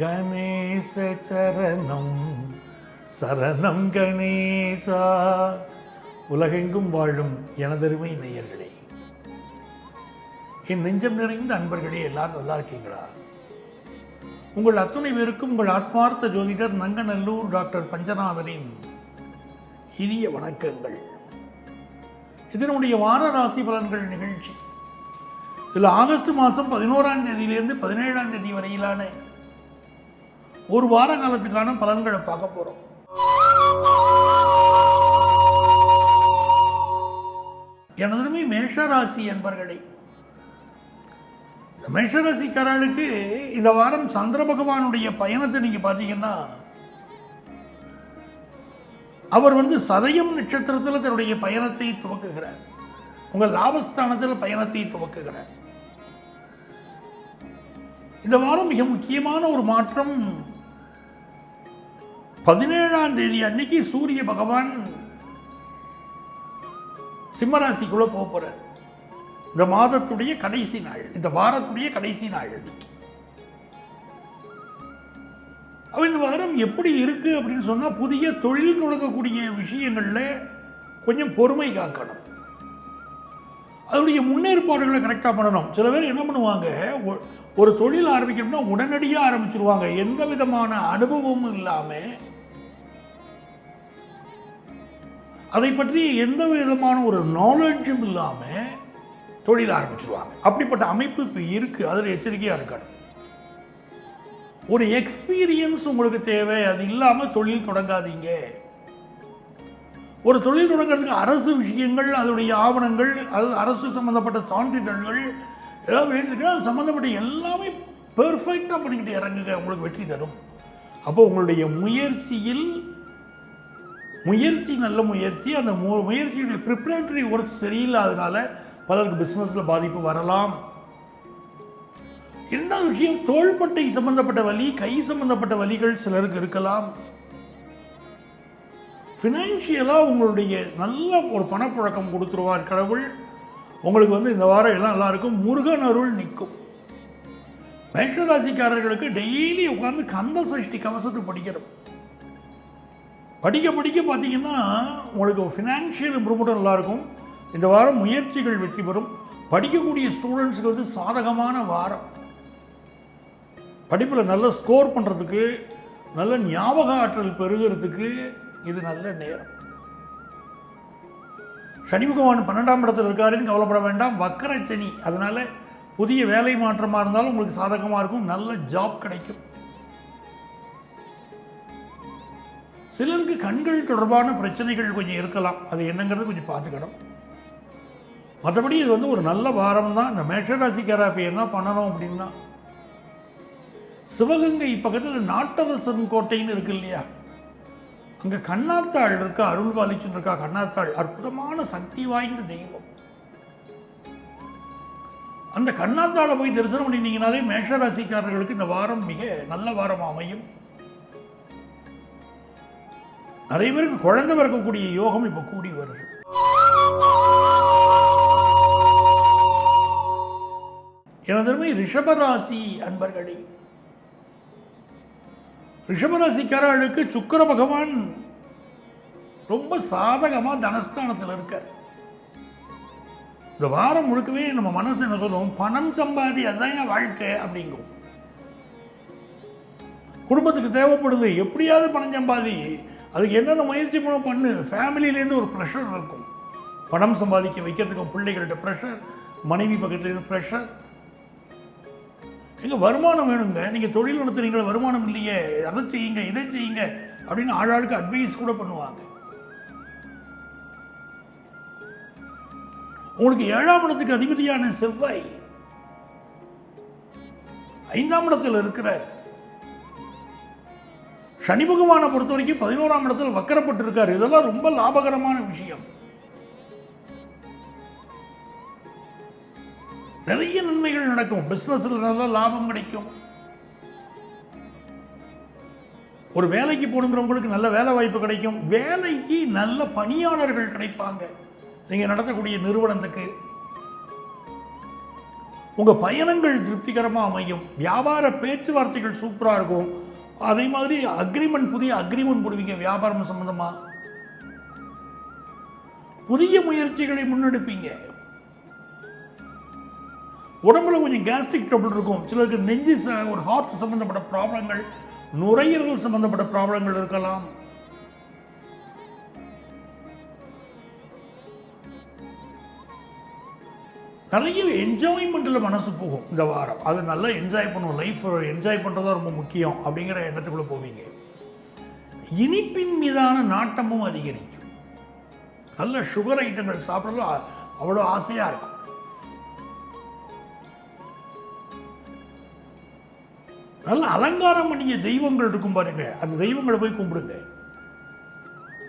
கணேச சரணம் சரணம் கணேசா. உலகெங்கும் வாழும் எனதருமை நேயர்களே, என் நெஞ்சம் நிறைந்த அன்பர்களே, எல்லாரும் நல்லா இருக்கீங்களா? உங்கள் அத்துணை பேருக்கும் உங்கள் ஆத்மார்த்த ஜோதிடர் நங்கநல்லூர் டாக்டர் பஞ்சநாதனின் இனிய வணக்கங்கள். இதனுடைய வார ராசி பலன்கள் நிகழ்ச்சி. இதில் ஆகஸ்ட் மாதம் 11ஆம் தேதியிலிருந்து 17ஆம் தேதி வரையிலான ஒரு வார காலத்துக்கான பலன்களை பார்க்க போகிறோம். எனதுமே மேஷராசி என்பர்களே, மேஷராசிக்காரர்களுக்கு இந்த வாரம் சந்திர பகவானுடைய பயணத்தை நீங்கள் பார்த்தீங்கன்னா, அவர் சதயம் நட்சத்திரத்தில் தன்னுடைய பயணத்தை துவக்குகிறார். உங்கள் லாபஸ்தானத்தில் பயணத்தை துவக்குகிறார். இந்த வாரம் மிக முக்கியமான ஒரு மாற்றம். 17ஆம் தேதி அன்னைக்கு சூரிய பகவான் சிம்மராசிக்குள்ள போகிறார். இந்த மாதத்துடைய கடைசி நாள், இந்த வாரத்துடைய கடைசி நாள். இந்த வாரம் எப்படி இருக்கு அப்படின்னு சொன்னா, புதிய தொழில் தொடங்கக்கூடிய விஷயங்கள்ல கொஞ்சம் பொறுமை காக்கணும். அதனுடைய முன்னேற்பாடுகளை கரெக்டாக பண்ணணும். சில பேர் என்ன பண்ணுவாங்க, ஒரு தொழில் ஆரம்பிக்கணும்னா உடனடியாக ஆரம்பிச்சிருவாங்க. எந்த விதமான அனுபவமும் இல்லாமல், அதை பற்றி எந்த விதமான ஒரு நாலேஜும் இல்லாமல் தொழில் ஆரம்பிச்சிருவாங்க. அப்படிப்பட்ட அமைப்பு இப்போ இருக்கு. அதில் எச்சரிக்கையாக இருக்கணும். ஒரு எக்ஸ்பீரியன்ஸ் உங்களுக்கு தேவை. அது இல்லாமல் தொழில் தொடங்காதீங்க. ஒரு தொழில் தொடங்கிறதுக்கு அரசு விஷயங்கள், அதனுடைய ஆவணங்கள், அது அரசு சம்மந்தப்பட்ட சான்றிதழ்கள் ஏதாவது வேண்டியிருக்கு. அது சம்மந்தப்பட்ட எல்லாமே பெர்ஃபெக்டாக பண்ணிக்கிட்டு இறங்குங்க, உங்களுக்கு வெற்றி தரும். அப்போ உங்களுடைய முயற்சி நல்ல முயற்சி. அந்த முயற்சியுடைய ப்ரிப்பரேட்டரி ஒர்க் சரியில்லாதனால பலருக்கு பிஸ்னஸில் பாதிப்பு வரலாம். இரண்டாவது விஷயம், தோள்பட்டை சம்பந்தப்பட்ட வலி, கை சம்பந்தப்பட்ட வலிகள் சிலருக்கு இருக்கலாம். ஃபினான்ஷியலாக உங்களுடைய நல்ல ஒரு பணப்புழக்கம் கொடுத்துருவார் கடவுள். உங்களுக்கு இந்த வாரம் எல்லாம் நல்லா இருக்கும். முருகன் அருள் நிற்கும். மேஷராசிக்காரர்களுக்கு டெய்லி உட்கார்ந்து கந்த சஷ்டி கவசத்தை படிக்கிறோம். படிக்க பார்த்தீங்கன்னா உங்களுக்கு ஃபினான்ஷியல் இம்ப்ரூவ்மெண்ட் நல்லாயிருக்கும். இந்த வாரம் முயற்சிகள் வெற்றி பெறும். படிக்கக்கூடிய ஸ்டூடெண்ட்ஸுக்கு சாதகமான வாரம். படிப்பில் நல்ல ஸ்கோர் பண்ணுறதுக்கு, நல்ல ஞாபக ஆற்றல் பெறுகிறதுக்கு இது நல்ல நேரம். சனி பகவான் 12ஆம் இடத்துல இருக்காருன்னு கவலைப்பட வேண்டாம். வக்கர சனி, அதனால புதிய வேலை மாற்றமாக இருந்தாலும் உங்களுக்கு சாதகமாக இருக்கும். நல்ல ஜாப் கிடைக்கும். சிலருக்கு கண்கள் தொடர்பான பிரச்சனைகள் கொஞ்சம் இருக்கலாம். அது என்னங்கிறது கொஞ்சம் பார்த்துக்கணும். மற்றபடி இது ஒரு நல்ல வாரம் தான். இந்த மேஷராசிக்கார இப்போ என்ன பண்ணணும் அப்படின்னா, சிவகங்கை பக்கத்தில் நாட்டரசன் கோட்டைன்னு இருக்கு இல்லையா, அங்கே கண்ணாத்தாள் இருக்கா, அருள்வாலிச்சுன்னு இருக்கா. கண்ணாத்தாள் அற்புதமான சக்தி வாய்ந்த தெய்வம். அந்த கண்ணாத்தாளை போய் தரிசனம் பண்ணினீங்கனாலே மேஷராசிக்காரர்களுக்கு இந்த வாரம் மிக நல்ல வாரம் அமையும். நிறைய பேருக்கு குழந்தை பிறக்கக்கூடிய யோகம் இப்போ கூடி வருது. எனதருமை ரிஷபராசி அன்பர்களே, ரிஷபராசிக்காரர்களுக்கு சுக்கிர பகவான் ரொம்ப சாதகமாக தனஸ்தானத்தில் இருக்கார். இந்த வாரம் முழுக்கவே நம்ம மனசு என்ன சொல்லுவோம், பணம் சம்பாதி, அதுதான் என் வாழ்க்கை அப்படிங்கும். குடும்பத்துக்கு தேவைப்படுது, எப்படியாவது பணம் சம்பாதி, அதுக்கு என்னென்ன முயற்சி பண்ணு. ஃபேமிலியிலேருந்து ஒரு ப்ரெஷர் இருக்கும். பணம் சம்பாதிக்க வைக்கிறதுக்கு பிள்ளைகள்கிட்ட ப்ரெஷர், மனைவி பக்கத்துலேருந்து ப்ரெஷர். எங்கள் வருமானம் வேணுங்க, நீங்கள் தொழில் நடத்துறீங்களா, வருமானம் இல்லையே, அதை செய்யுங்க, இதை செய்யுங்க அப்படின்னு ஆளாளுக்கு அட்வைஸ் கூட பண்ணுவாங்க. உங்களுக்கு 7ஆம் இடத்துக்கு அதிபதியான செவ்வாய் 5ஆம் இடத்தில் இருக்கிறார். சனி பகவானை பொறுத்த வரைக்கும் 11ஆம் இடத்தில் வக்கரப்பட்டு இருக்காரு. இதெல்லாம் ரொம்ப லாபகரமான விஷயம். நிறைய நன்மைகள் நடக்கும். பிசினஸ்ல நல்ல லாபம் கிடைக்கும். ஒரு வேலைக்கு போகணுங்கிறவங்களுக்கு நல்ல வேலை வாய்ப்பு கிடைக்கும். வேலைக்கு நல்ல பணியாளர்கள் கிடைப்பாங்க. நீங்க நடத்தக்கூடிய நிறுவனத்துக்கு உங்கள் பயணங்கள் திருப்திகரமாக அமையும். வியாபார பேச்சுவார்த்தைகள் சூப்பராக இருக்கும். அதே மாதிரி புதிய அக்ரிமெண்ட் போடுவீங்க. வியாபாரம் சம்பந்தமாக புதிய முயற்சிகளை முன்னெடுப்பீங்க. உடம்புல கொஞ்சம் கேஸ்ட்ரிக் ட்ரபிள் இருக்கும். சிலருக்கு நெஞ்சு ஒரு ஹார்ட் சம்பந்தப்பட்ட ப்ராப்ளங்கள், நுரையீரல் சம்பந்தப்பட்ட ப்ராப்ளங்கள் இருக்கலாம். நிறைய என்ஜாய்மெண்ட்டில் மனசு போகும் இந்த வாரம். அது நல்லா என்ஜாய் பண்ணுவோம். லைஃப் என்ஜாய் பண்ணுறது ரொம்ப முக்கியம் அப்படிங்கிற எண்ணத்துக்குள்ளே போவீங்க. இனிப்பின் மீதான நாட்டமும் அதிகரிக்கும். நல்ல சுகர் ஐட்டங்கள் சாப்பிட்றது அவ்வளோ ஆசையாக இருக்கும். நல்ல அலங்காரம் பண்ணிய தெய்வங்கள் இருக்கும் பாருங்க, அந்த தெய்வங்களை போய் கும்பிடுங்க.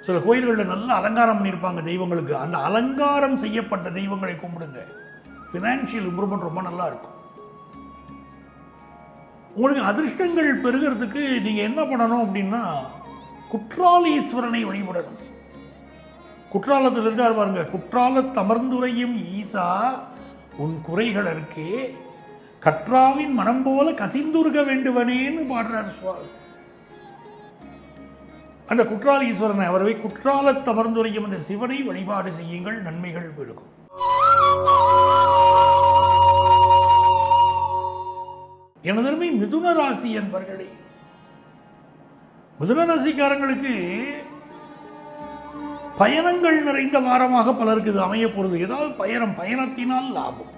சில கோயில்களில் நல்ல அலங்காரம் பண்ணியிருப்பாங்க தெய்வங்களுக்கு. அந்த அலங்காரம் செய்யப்பட்ட தெய்வங்களை கும்பிடுங்க. ஃபினான்ஷியல் இம்ப்ரூவ்மெண்ட் ரொம்ப நல்லா இருக்கும். உங்களுக்கு அதிர்ஷ்டங்கள் பெருகிறதுக்கு நீங்கள் என்ன பண்ணணும் அப்படின்னா, குற்றாலீஸ்வரனை வழிபடணும். குற்றாலத்தில் இருக்கார் பாருங்க, குற்றாலத்தமர்ந்துரையும் ஈசா உன் குறைகளற்கு கற்றாவின் மனம் போல கசிந்துருக வேண்டுவனேன்னு பாடுறார் சுவாமி. அந்த குற்றாலீஸ்வரனை, அவரை குற்றாலத்தமர்ந்துரையும் அந்த சிவனை வழிபாடு செய்யுங்கள், நன்மைகள் பெருகும். எனதருமை மிதுன ராசி என்பர்களே, மிதுன ராசிக்காரங்களுக்கு பயணங்கள் நிறைந்த வாரமாக பலருக்கு இது அமைய போறது. ஏதாவது பயணத்தினால் லாபம்.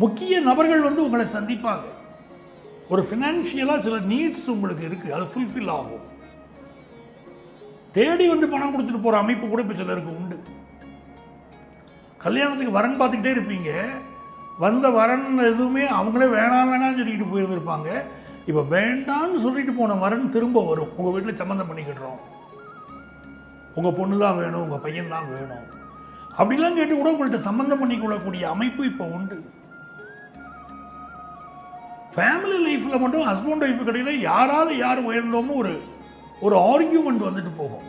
முக்கிய நபர்கள் உங்களை சந்திப்பாங்க. ஒரு ஃபினான்ஷியலா சில நீட்ஸ் உங்களுக்கு இருக்கு, அது ஃபுல்ஃபில் ஆகும். தேடி பணம் கொடுத்துட்டு போற அமைப்பு கூட இப்ப சிலருக்கு உண்டு. கல்யாணத்துக்கு வரன் பார்த்துக்கிட்டே இருப்பீங்க. வந்த வரன் எதுவுமே அவங்களே வேணாம்னு சொல்லிட்டு போயிருந்திருப்பாங்க. இப்போ வேண்டான்னு சொல்லிட்டு போன வரன் திரும்ப வரும். உங்கள் வீட்டில் சம்மந்தம் பண்ணிக்கிடுறோம், உங்கள் பொண்ணு தான் வேணும், உங்கள் பையன் தான் வேணும் அப்படிலாம் கேட்டு கூட உங்கள்கிட்ட சம்மந்தம் பண்ணிக்கொள்ளக்கூடிய அமைப்பு இப்போ உண்டு. ஃபேமிலி லைஃப்பில் மட்டும் ஹஸ்பண்ட் ஒய்ஃபு கடையில் யார் உயர்ந்தோமோ ஒரு ஆர்கியூமெண்ட் வந்துட்டு போகும்.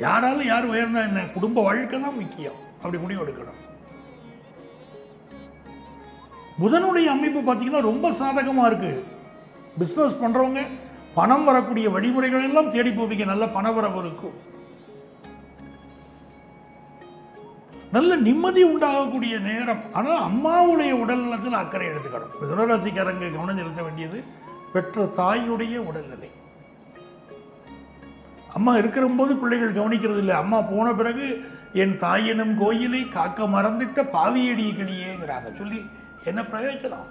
யார் உயர்ந்தா என்ன, குடும்ப வாழ்க்கை தான் முக்கியம், அப்படி முடிவு எடுக்கணும். புதனுடைய அமைப்பு பார்த்தீங்கன்னா ரொம்ப சாதகமாக இருக்கு. பிஸ்னஸ் பண்ணுறவங்க பணம் வரக்கூடிய வழிமுறைகள் எல்லாம் தேடி போவீங்க. நல்ல பணவரவு இருக்கும். நல்ல நிம்மதி உண்டாகக்கூடிய நேரம். ஆனால் அம்மாவுடைய உடல் நலத்தில் அக்கறை எடுத்துக்கணும். மிதுனராசிக்காரங்க கவனம் செலுத்த வேண்டியது பெற்ற தாயுடைய உடல்நிலை. அம்மா இருக்கிற போது பிள்ளைகள் கவனிக்கிறது இல்லை. அம்மா போன பிறகு என் தாயினும் கோயிலை காக்க மறந்துட்ட பாவியடி கிளியேங்கிறாங்க. சொல்லி என்ன பிரயோஜனம்?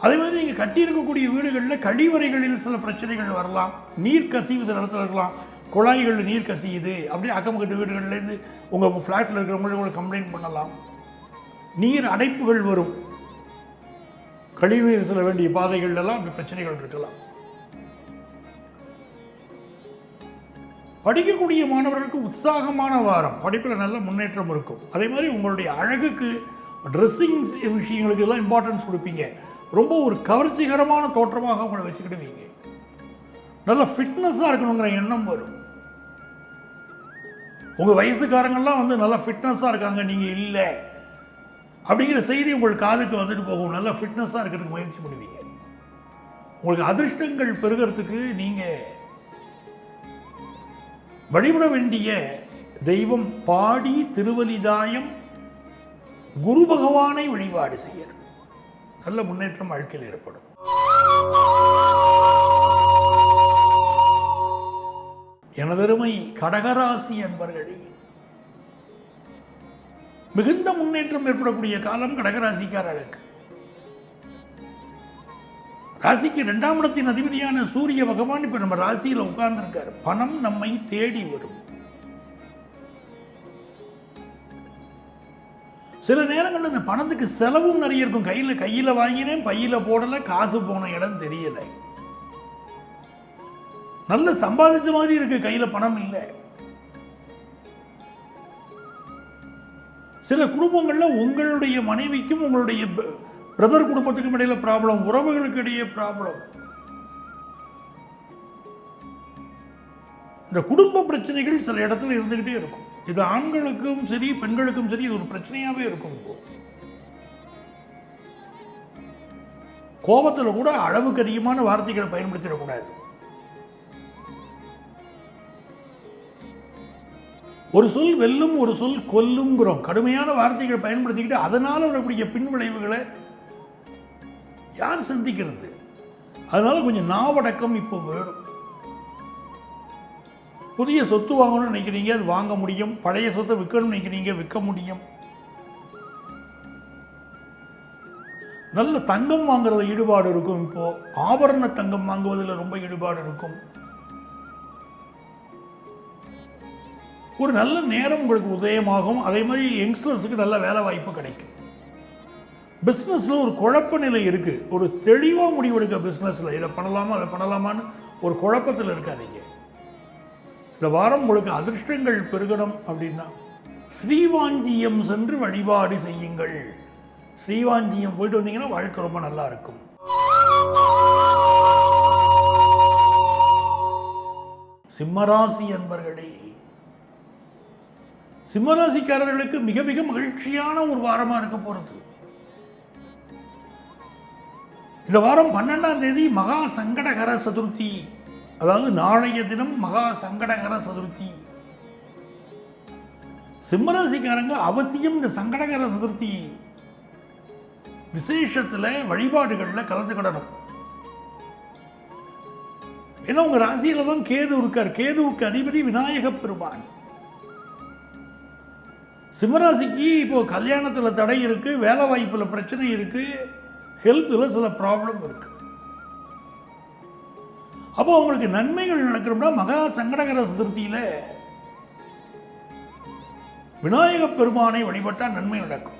அதே மாதிரி நீங்கள் கட்டியிருக்கக்கூடிய வீடுகளில் கழிவறைகளில் சில பிரச்சனைகள் வரலாம். நீர் கசிவு சில இடத்துல இருக்கலாம். குழாய்களில் நீர் கசியுது அப்படியே அக்கம் பக்கத்து வீடுகள்லேருந்து உங்கள் ஃப்ளாட்டில் இருக்கிறவங்களுக்கு கம்ப்ளைண்ட் பண்ணலாம். நீர் அடைப்புகள் வரும். கழிவுநீர் செல்ல வேண்டிய பாதைகள்லாம் அப்படி பிரச்சனைகள் இருக்கலாம். படிக்கக்கூடிய மாணவர்களுக்கு உற்சாகமான வாரம். படிப்பில் நல்ல முன்னேற்றம் இருக்கும். அதே மாதிரி உங்களுடைய அழகுக்கு, ட்ரெஸ்ஸிங்ஸ் விஷயங்களுக்கு எல்லாம் இம்பார்ட்டன்ஸ் கொடுப்பீங்க. ரொம்ப ஒரு கவர்ச்சிகரமான தோற்றமாக உங்களை வச்சுக்கிடுவீங்க. நல்ல ஃபிட்னஸாக இருக்கணுங்கிற எண்ணம் வரும். உங்கள் வயசுக்காரங்கள்லாம் நல்லா ஃபிட்னஸாக இருக்காங்க, நீங்கள் இல்லை அப்படிங்கிற செய்தி உங்கள் காதுக்கு வந்துட்டு போகும். நல்லா ஃபிட்னஸாக இருக்கிறதுக்கு முயற்சி பண்ணுவீங்க. உங்களுக்கு அதிர்ஷ்டங்கள் பெருகிறதுக்கு நீங்கள் வழிபட வேண்டிய தெய்வம் பாடி திருவலிதாயம் குரு பகவானை வழிபாடு செய்யணும். நல்ல முன்னேற்றம் வாழ்க்கையில் ஏற்படும். எனதருமை கடகராசி அன்பர்களே, மிகுந்த முன்னேற்றம் ஏற்படக்கூடிய காலம் கடகராசிக்காரர்களுக்கு. ராசிக்கு 2ஆம் இடத்தின் அதிபதியான சூரிய பகவான் இப்ப நம்ம ராசியில் உட்கார்ந்துருக்காரு. பணம் நம்மை தேடி வரும். சில நேரங்களில் இந்த பணத்துக்கு செலவும் நிறைய இருக்கும். கையில் வாங்கினேன், பையில போடல, காசு போன இடம் தெரியல. நல்ல சம்பாதிச்ச மாதிரி இருக்கு, கையில பணம் இல்லை. சில குடும்பங்கள்ல உங்களுடைய மனைவிக்கும் உங்களுடைய பிரதர் குடும்பத்துக்கும் இடையில ப்ராப்ளம், உறவுகளுக்கு இடையே ப்ராப்ளம். இந்த குடும்ப பிரச்சனைகள் சில இடத்துல இருந்துக்கிட்டே இருக்கும். இது ஆண்களுக்கும் சரி பெண்களுக்கும் சரி இது ஒரு பிரச்சனையாகவே இருக்கும். கோபத்தில் கூட அளவுக்கு அதிகமான வார்த்தைகளை பயன்படுத்திடக்கூடாது. ஒரு சொல் வெல்லும், ஒரு சொல் கொல்லுங்கிறோம். கடுமையான வார்த்தைகளை பயன்படுத்திக்கிட்டு அதனால் வரக்கூடிய பின் விளைவுகளை யார் சந்திக்கிறது? அதனால கொஞ்சம் நாவடக்கம் இப்போ வேணும். புதிய சொத்து வாங்கணும்னு நினைக்கிறீங்க, அது வாங்க முடியும். பழைய சொத்தை விற்கணும்னு நினைக்கிறீங்க, விற்க முடியும். நல்ல தங்கம் வாங்குறதுல ஈடுபாடு இருக்கும். இப்போ ஆபரண தங்கம் வாங்குவதில் ரொம்ப ஈடுபாடு இருக்கும். ஒரு நல்ல நேரம் உங்களுக்கு உதயமாகும். அதே மாதிரி யங்ஸ்டர்ஸுக்கு நல்ல வேலை வாய்ப்பு கிடைக்கும். பிஸ்னஸில் ஒரு குழப்ப நிலை இருக்குது. ஒரு தெளிவாக முடிவெடுக்க பிஸ்னஸில் இதை பண்ணலாமா அதை பண்ணலாமான்னு ஒரு குழப்பத்தில் இருக்காதீங்க. இந்த வாரம் உங்களுக்கு அதிர்ஷ்டங்கள் பெருகணும் அப்படின்னா ஸ்ரீவாஞ்சியம் சென்று வழிபாடு செய்யுங்கள். ஸ்ரீவாஞ்சியம் போயிட்டு வந்தீங்கன்னா வாழ்க்கை ரொம்ப நல்லா இருக்கும். சிம்மராசி அன்பர்களே, சிம்மராசிக்காரர்களுக்கு மிக மிக மகிழ்ச்சியான ஒரு வாரமாக இருக்க போகிறது. இந்த வாரம் 12ஆம் தேதி மகா சங்கடகர சதுர்த்தி, அதாவது நாளைய தினம் மகா சங்கடகர சதுர்த்தி. சிம்மராசிக்காரங்க அவசியம் இந்த சங்கடகர சதுர்த்தி விசேஷத்தில் வழிபாடுகளில் கலந்துக்கிடணும். ஏன்னா உங்க ராசியில தான் கேது இருக்கார். கேதுவுக்கு அதிபதி விநாயக பெருமான். சிம்மராசிக்கு இப்போ கல்யாணத்தில் தடை இருக்கு, வேலை வாய்ப்புல பிரச்சனை இருக்கு, ஹெல்த்தில் சில ப்ராப்ளம் இருக்கு. அப்போ அவங்களுக்கு நன்மைகள் நடக்கணும்னா மகா சங்கடகர சதுர்த்தியில விநாயக பெருமானை வழிபட்டால் நன்மை நடக்கும்.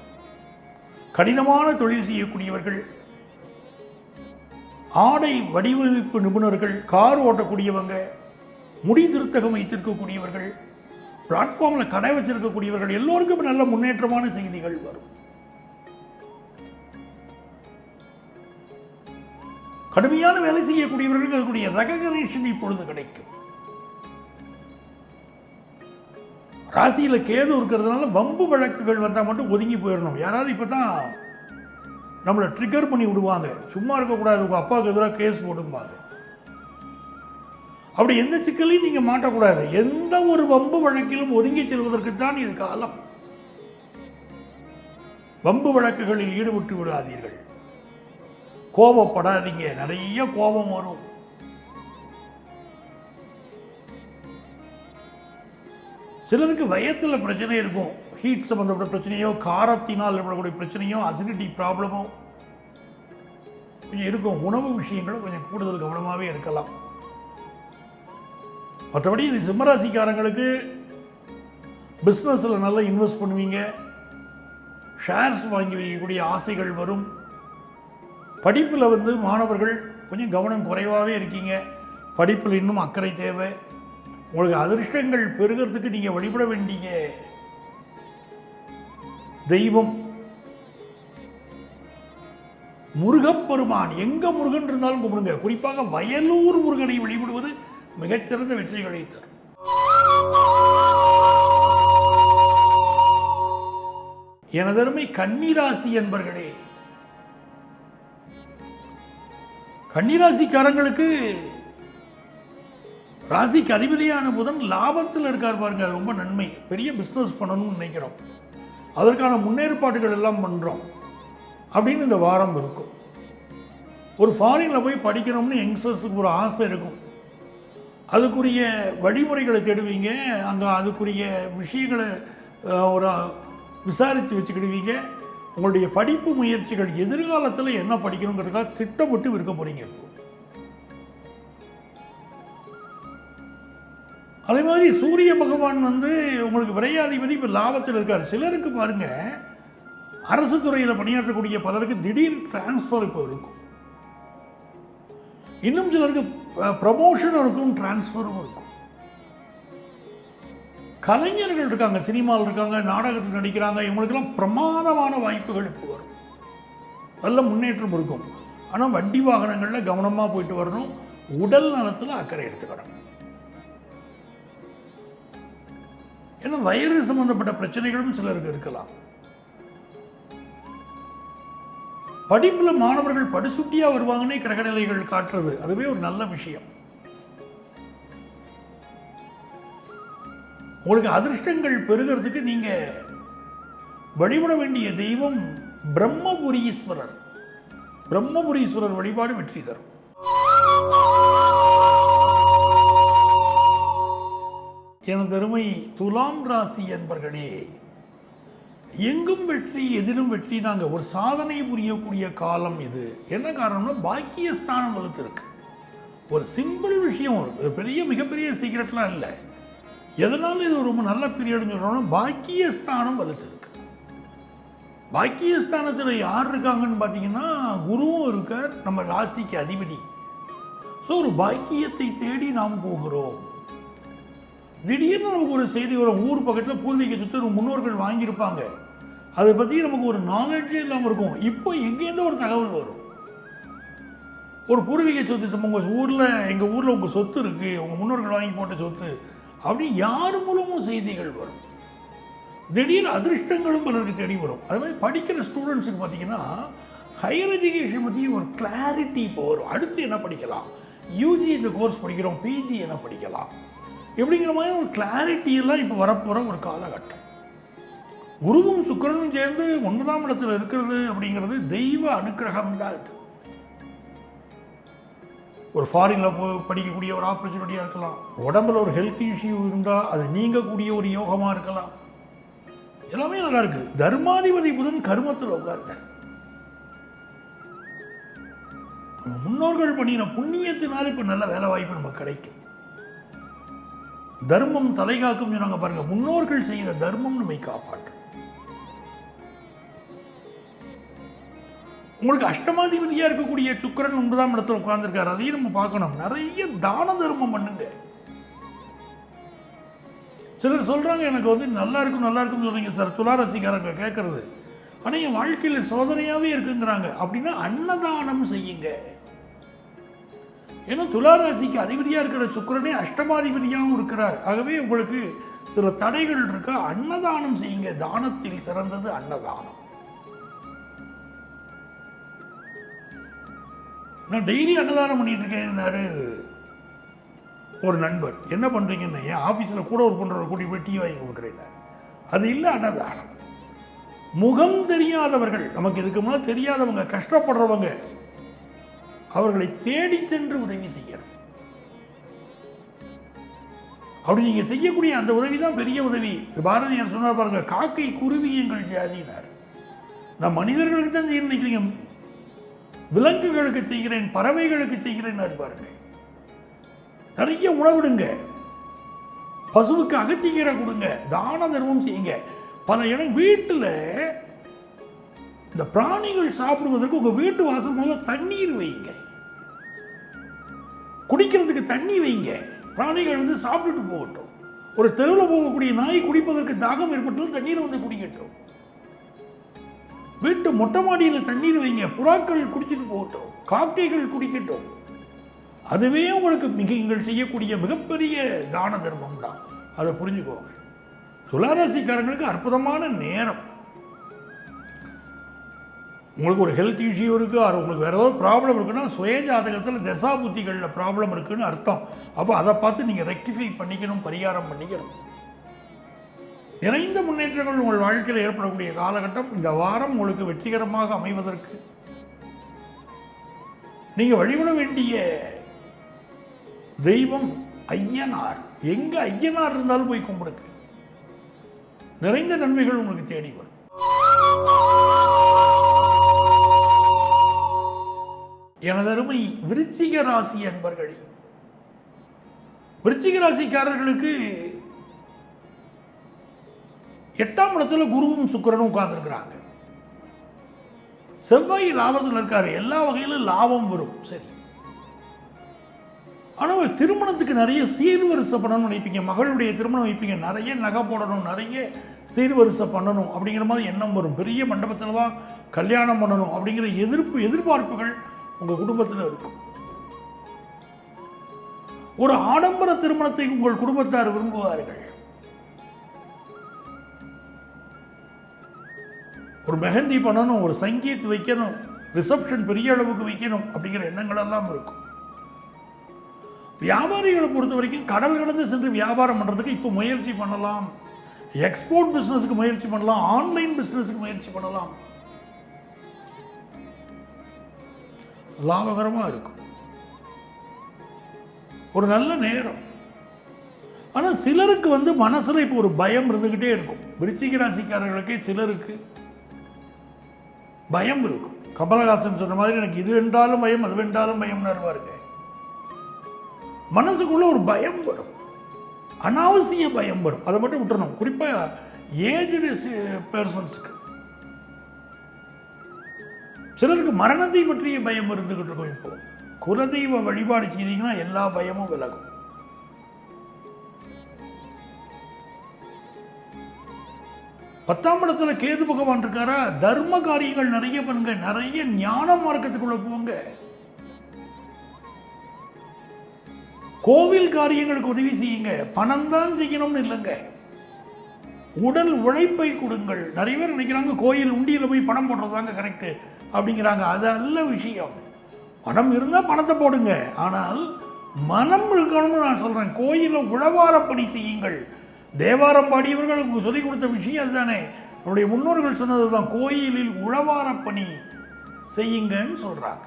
கடினமான தொழில் செய்யக்கூடியவர்கள், ஆடை வடிவமைப்பு நிபுணர்கள், கார் ஓட்டக்கூடியவங்க, முடி திருத்தகம் வைத்திருக்கக்கூடியவர்கள், பிளாட்ஃபார்மில் கடை வச்சிருக்கக்கூடியவர்கள் எல்லோருக்கும் நல்ல முன்னேற்றமான செய்திகள் வரும். கடுமையான வேலை செய்யக்கூடியவர்களுக்கு அதற்குரிய ரெகக்னிஷன் இப்பொழுது கிடைக்கும். ராசியில கேது இருக்கிறதுனால வம்பு வழக்குகள் வந்தால் மட்டும் ஒதுங்கி போயிடணும். யாராவது இப்போ தான் நம்மளை ட்ரிகர் பண்ணி விடுவாங்க, சும்மா இருக்கக்கூடாது, உங்கள் அப்பாவுக்கு எதிராக கேஸ் போடும்பாங்க. அப்படி எந்த சிக்கலையும் நீங்கள் மாட்டக்கூடாது. எந்த ஒரு வம்பு வழக்கிலும் ஒதுங்கி செல்வதற்குத்தான் இது காலம். வம்பு வழக்குகளில் ஈடுபட்டு விடாதீர்கள். கோபப்படாதீங்க, நிறைய கோபம் வரும். சிலருக்கு வயத்தில் பிரச்சனை இருக்கும், ஹீட் சம்பந்தப்பட்ட பிரச்சனையோ, காரத்தினால் ஏற்படக்கூடிய பிரச்சனையோ, அசிடிட்டி ப்ராப்ளமோ கொஞ்சம் இருக்கும். உணவு விஷயங்களும் கொஞ்சம் கூடுதல் கவனமாகவே இருக்கலாம். மற்றபடி இது சிம்மராசிக்காரங்களுக்கு பிஸ்னஸில் நல்லா இன்வெஸ்ட் பண்ணுவீங்க, ஷேர்ஸ் வாங்கி வைக்கக்கூடிய ஆசைகள் வரும். படிப்பில் மாணவர்கள் கொஞ்சம் கவனம் குறைவாகவே இருக்கீங்க. படிப்பில் இன்னும் அக்கறை தேவை. உங்களுக்கு அதிர்ஷ்டங்கள் பெருகிறதுக்கு நீங்கள் வழிபட வேண்டிய தெய்வம் முருகப்பெருமான். எங்க முருகன் இருந்தாலும் கும்பிடுங்க. குறிப்பாக வயலூர் முருகனை வழிபடுவது மிகச்சிறந்த வெற்றிகளை தரும். எனதருமை கன்னிராசி என்பர்களே, கன்னிராசிக்காரங்களுக்கு ராசிக்கு அதிபதியான புதன் லாபத்தில் இருக்கார் பாருங்க. ரொம்ப நன்மை. பெரிய பிஸ்னஸ் பண்ணணும்னு நினைக்கிறோம், அதற்கான முன்னேற்பாடுகள் எல்லாம் பண்ணுறோம் அப்படின்னு இந்த வாரம் இருக்கும். ஒரு ஃபாரினில் போய் படிக்கணும்னு யங்ஸ்டர்ஸுக்கு ஒரு ஆசை இருக்கும். அதுக்குரிய வழிமுறைகளை தேடுவீங்க, அங்கே அதுக்குரிய விஷயங்களை ஒரு விசாரித்து வச்சுக்கிடுவீங்க. உங்களுடைய படிப்பு முயற்சிகள் எதிர்காலத்தில் என்ன படிக்கணுங்கிறதுக்காக திட்டமிட்டு இருக்க போகிறீங்க. அதே மாதிரி சூரிய பகவான் உங்களுக்கு விரையாதிபதி இப்போ லாபத்தில் இருக்கார். சிலருக்கு பாருங்க, அரசு துறையில் பணியாற்றக்கூடிய பலருக்கு திடீர் டிரான்ஸ்ஃபர் இப்போ இருக்கும். இன்னும் சிலருக்கு ப்ரமோஷனும் இருக்கும், டிரான்ஸ்ஃபரும் இருக்கும். கலைஞர்கள் இருக்காங்க, சினிமாவில் இருக்காங்க, நாடகத்தில் நடிக்கிறாங்க, இவங்களுக்கெல்லாம் பிரமாதமான வாய்ப்புகள் இப்போ வரும். நல்ல முன்னேற்றம் இருக்கும். ஆனால் வண்டி வாகனங்களில் கவனமாக போயிட்டு வரணும். உடல் நலத்தில் அக்கறை எடுத்துக்கணும். ஏன்னா வயிறு சம்பந்தப்பட்ட பிரச்சனைகளும் சிலருக்கு இருக்கலாம். படிப்புல மாணவர்கள் படுசுட்டியா வருவாங்கன்னே கிரகநிலைகள் காட்டுறது, அதுவே ஒரு நல்ல விஷயம். உங்களுக்கு அதிர்ஷ்டங்கள் பெருகிறதுக்கு நீங்க வழிபட வேண்டிய தெய்வம் பிரம்மபுரீஸ்வரர். பிரம்மபுரீஸ்வரர் வழிபாடு வெற்றி தரும். எனது அருமை துலாம் ராசி என்பர்களே, எங்கும் வெற்றி எதிலும் வெற்றி. நாங்கள் ஒரு சாதனை புரியக்கூடிய காலம் இது. என்ன காரணம்னா பாக்கியஸ்தானம் வலுத்திருக்கு. ஒரு சிம்பிள் விஷயம், ஒரு பெரிய மிகப்பெரிய சீக்கிரட்லாம் இல்லை. எதனால இது ரொம்ப நல்ல பீரியட்னு சொல்கிறோம்னா பாக்கியஸ்தானம் வலுத்திருக்கு. பாக்கியஸ்தானத்தில் யார் இருக்காங்கன்னு பார்த்தீங்கன்னா குருவும் இருக்கார், நம்ம ராசிக்கு அதிபதி. ஸோ ஒரு பாக்கியத்தை தேடி நாம் போகிறோம். திடீர்னு நமக்கு ஒரு செய்தி வரும், ஊர் பக்கத்தில் பூர்வீக சொத்து முன்னோர்கள் வாங்கியிருப்பாங்க, அதை பற்றி நமக்கு ஒரு நாலேஜே இல்லாமல் இருக்கும். இப்போ எங்கேருந்து ஒரு தகவல் வரும், ஒரு பூர்வீக சொத்து உங்கள் ஊரில், எங்கள் ஊரில் உங்கள் சொத்து இருக்குது, உங்கள் முன்னோர்கள் வாங்கி போட்ட சொத்து அப்படி யார் மூலமும் செய்திகள் வரும். திடீர்னு அதிர்ஷ்டங்களும் பலருக்கு தேடி வரும். அது மாதிரி படிக்கிற ஸ்டூடெண்ட்ஸுக்கு பார்த்தீங்கன்னா ஹையர் எஜுகேஷன் பற்றி ஒரு கிளாரிட்டி இப்போ வரும். அடுத்து என்ன படிக்கலாம், யூஜி இந்த கோர்ஸ் படிக்கிறோம், பிஜி என்ன படிக்கலாம், எப்படிங்கிற மாதிரி ஒரு கிளாரிட்டியெல்லாம் இப்போ வரப்போகிற ஒரு காலகட்டம். குருவும் சுக்கிரனும் சேர்ந்து 9ஆம் இடத்துல இருக்கிறது அப்படிங்கிறது தெய்வ அனுக்கிரகம் தான். இது ஒரு ஃபாரினில் போய் படிக்கக்கூடிய ஒரு ஆப்பர்ச்சுனிட்டியாக இருக்கலாம், உடம்புல ஒரு ஹெல்த் இஷ்யூ இருந்தால் அது நீங்கக்கூடிய ஒரு யோகமாக இருக்கலாம். எல்லாமே நல்லா இருக்கு. தர்மாதிபதி புதன் கர்மத்தில் உட்கார்ந்தார். முன்னோர்கள் பண்ணின புண்ணியத்தினால இப்போ நல்ல வேலை வாய்ப்பு நமக்கு கிடைக்கும். தர்மம் தலைகாக்கும் சொன்னாங்க பாருங்க, முன்னோர்கள் செய்த தர்மம் நம்மை காப்பாற்றும். உங்களுக்கு அஷ்டமாதிபதியா இருக்கக்கூடிய சுக்கிரன் 9ஆம் இடத்துல உட்கார்ந்துருக்காரு, அதையும் நம்ம பார்க்கணும். நிறைய தான தர்மம் பண்ணுங்க. சிலர் சொல்றாங்க எனக்கு வந்து நல்லா இருக்குன்னு சொல்றீங்க சார், துளாராசிக்காரங்க கேட்கறது, ஆனா என் வாழ்க்கையில் சோதனையாவே இருக்குங்கிறாங்க. அப்படின்னா அன்னதானம் செய்யுங்க. ஏன்னா துளாராசிக்கு அதிபதியா இருக்கிற சுக்கிரனே அஷ்டமாதிபதியாகவும் இருக்கிறார். ஆகவே உங்களுக்கு சில தடைகள் இருக்கா, அன்னதானம் செய்யுங்க. தானத்தில் சிறந்தது அன்னதானம். நான் டெய்லி அன்னதானம் பண்ணிட்டு இருக்கேன். ஒரு நண்பர், என்ன பண்றீங்கன்னு, என் ஆஃபீஸில் கூட ஒரு பண்ணுற கூட்டி போய் டீ வாங்கி கொடுக்குறேன். அது இல்லை அன்னதானம். முகம் தெரியாதவர்கள், நமக்கு இதுக்கு முன்னாடி தெரியாதவங்க, கஷ்டப்படுறவங்க, அவர்களை தேடி சென்று உதவி செய்யணும். அப்படி நீங்க செய்யக்கூடிய அந்த உதவி தான் பெரிய உதவி. பாரதியார் சொன்னார் பாருங்க, காக்கை குருவி எங்கள் ஜாதினார். நான் மனிதர்களுக்கு தான் செய்ய நினைக்கிறீங்க, விலங்குகளுக்கு செய்கிறேன், பறவைகளுக்கு செய்கிறேன் பாருங்க. நிறைய உணவிடுங்க, பசுவுக்கு அகத்திக்கீரை கொடுங்க, தான தர்மம் செய்யுங்க. பல இடம் வீட்டில் இந்த பிராணிகள் சாப்பிடுவதற்கு உங்க வீட்டு வாசல் முதல்ல தண்ணீர் வைங்க, குடிக்கிறதுக்கு தண்ணி வைங்க. பிராணிகள் வந்து சாப்பிட்டுட்டு போகட்டும். ஒரு தெருவில் போகக்கூடிய நாய் குடிப்பதற்கு தாகம் ஏற்பட்டாலும் தண்ணீரை வந்து குடிக்கட்டும். வீட்டு மொட்டை மாடியில் தண்ணீர் வைங்க, புறாக்கள் குடிச்சிட்டு போகட்டும், காக்கைகள் குடிக்கட்டும். அதுவே உங்களுக்கு நீங்கள் செய்யக்கூடிய மிகப்பெரிய தான தர்மம் தான். அதை புரிஞ்சுக்கோங்க. துளாராசிக்காரங்களுக்கு அற்புதமான நேரம். உங்களுக்கு ஒரு ஹெல்த் இஷ்யூ இருக்கு, உங்களுக்கு வேற ஏதாவது ப்ராப்ளம் இருக்குன்னா சுய ஜாதகத்தில் தசா புத்திகளில் ப்ராப்ளம் இருக்குன்னு அர்த்தம். அப்போ அதை பார்த்து நீங்கள் ரெக்டிஃபை பண்ணிக்கணும், பரிகாரம் பண்ணிக்கணும். நிறைந்த முன்னேற்றங்கள் உங்கள் வாழ்க்கையில் ஏற்படக்கூடிய காலகட்டம். இந்த வாரம் உங்களுக்கு வெற்றிகரமாக அமைவதற்கு நீங்கள் வழிபட வேண்டிய தெய்வம் ஐயனார். எங்க ஐயனார் இருந்தாலும் போய் கும்பிடுங்க, நிறைந்த நன்மைகள் உங்களுக்கு தேடி வரும். எனது அருமை விருச்சிக ராசி அன்பர்களே, விருச்சிக ராசிக்காரர்களுக்கு 8ஆம் இடத்துல குருவும் சுக்கிரனும் உட்கார்ந்து இருக்கிறாங்க. செவ்வாய் லாபத்தில் இருக்காரு, எல்லா வகையிலும் லாபம் வரும். சரி, ஆனால் திருமணத்துக்கு நிறைய சீர்வரிசை பண்ணணும்னு நினைப்பீங்க, மகளுடைய திருமணம் வைப்பீங்க, நிறைய நகை போடணும், நிறைய சீர்வரிசை பண்ணணும் அப்படிங்கிற மாதிரி எண்ணம் வரும். பெரிய மண்டபத்தில் தான் கல்யாணம் பண்ணணும் அப்படிங்கிற எதிர்பார்ப்புகள் உங்கள் குடும்பத்தில் இருக்கும். ஒரு ஆடம்பர திருமணத்தை உங்கள் குடும்பத்தார் விரும்புவார்கள். ஒரு மெஹந்தி பண்ணணும், ஒரு சங்கீத் வைக்கணும், ரிசப்ஷன் பெரிய அளவுக்கு வைக்கணும் அப்படிங்கிற எண்ணங்கள் எல்லாம் இருக்கும். வியாபாரிகளை பொறுத்த வரைக்கும் கடல் கடந்து சென்று வியாபாரம் பண்ணுறதுக்கு இப்போ முயற்சி பண்ணலாம். எக்ஸ்போர்ட் பிஸ்னஸுக்கு முயற்சி பண்ணலாம், ஆன்லைன் பிஸ்னஸுக்கு முயற்சி பண்ணலாம். லாபகரமாக இருக்கும், ஒரு நல்ல நேரம். ஆனால் சிலருக்கு மனசில் இப்போ ஒரு பயம் இருந்துக்கிட்டே இருக்கும். விருச்சிக ராசிக்காரர்களுக்கே சிலருக்கு பயம் இருக்கும். கமலஹாசன் சொன்ன மாதிரி எனக்கு இது என்றாலும் பயம், அது வென்றாலும் பயம் வருவாருங்க. மனசுக்குள்ள ஒரு பயம் வரும், அனாவசிய பயம் வரும். அதை மட்டும் விட்டுறணும். குறிப்பாக ஏஜ்டு பர்சன்ஸ்க்கு, சிலருக்கு மரணத்தை பற்றிய பயம் இருந்துகிட்டு இருக்கும். இப்போ குலதெய்வ வழிபாடு செய்தீங்கன்னா எல்லா பயமும் விலகும். பத்தாம் இடத்துல கேது பகவான் இருக்காரா, தர்ம காரியங்கள் நிறைய பண்ணுங்க, நிறைய ஞான மார்க்கத்துக்குள்ள போங்க. கோவில் காரியங்களுக்கு உதவி செய்யுங்க. பணம் தான் செய்யணும்னு இல்லைங்க, உடல் உழைப்பை கொடுங்கள். நிறைய பேர் நினைக்கிறாங்க கோயில் உண்டியில் போய் பணம் போடுறதாங்க கரெக்டு அப்படிங்கிறாங்க. அது அல்ல விஷயம். பணம் இருந்தால் பணத்தை போடுங்க, ஆனால் மனம் இருக்கணும்னு நான் சொல்கிறேன். கோயிலில் உழவாரப்பணி செய்யுங்கள். தேவாரம் பாடியவர்கள் சொல்லிக் கொடுத்த விஷயம் அதுதானே. நம்முடைய முன்னோர்கள் சொன்னது தான், கோயிலில் உழவாரப்பணி செய்யுங்கன்னு சொல்கிறாங்க.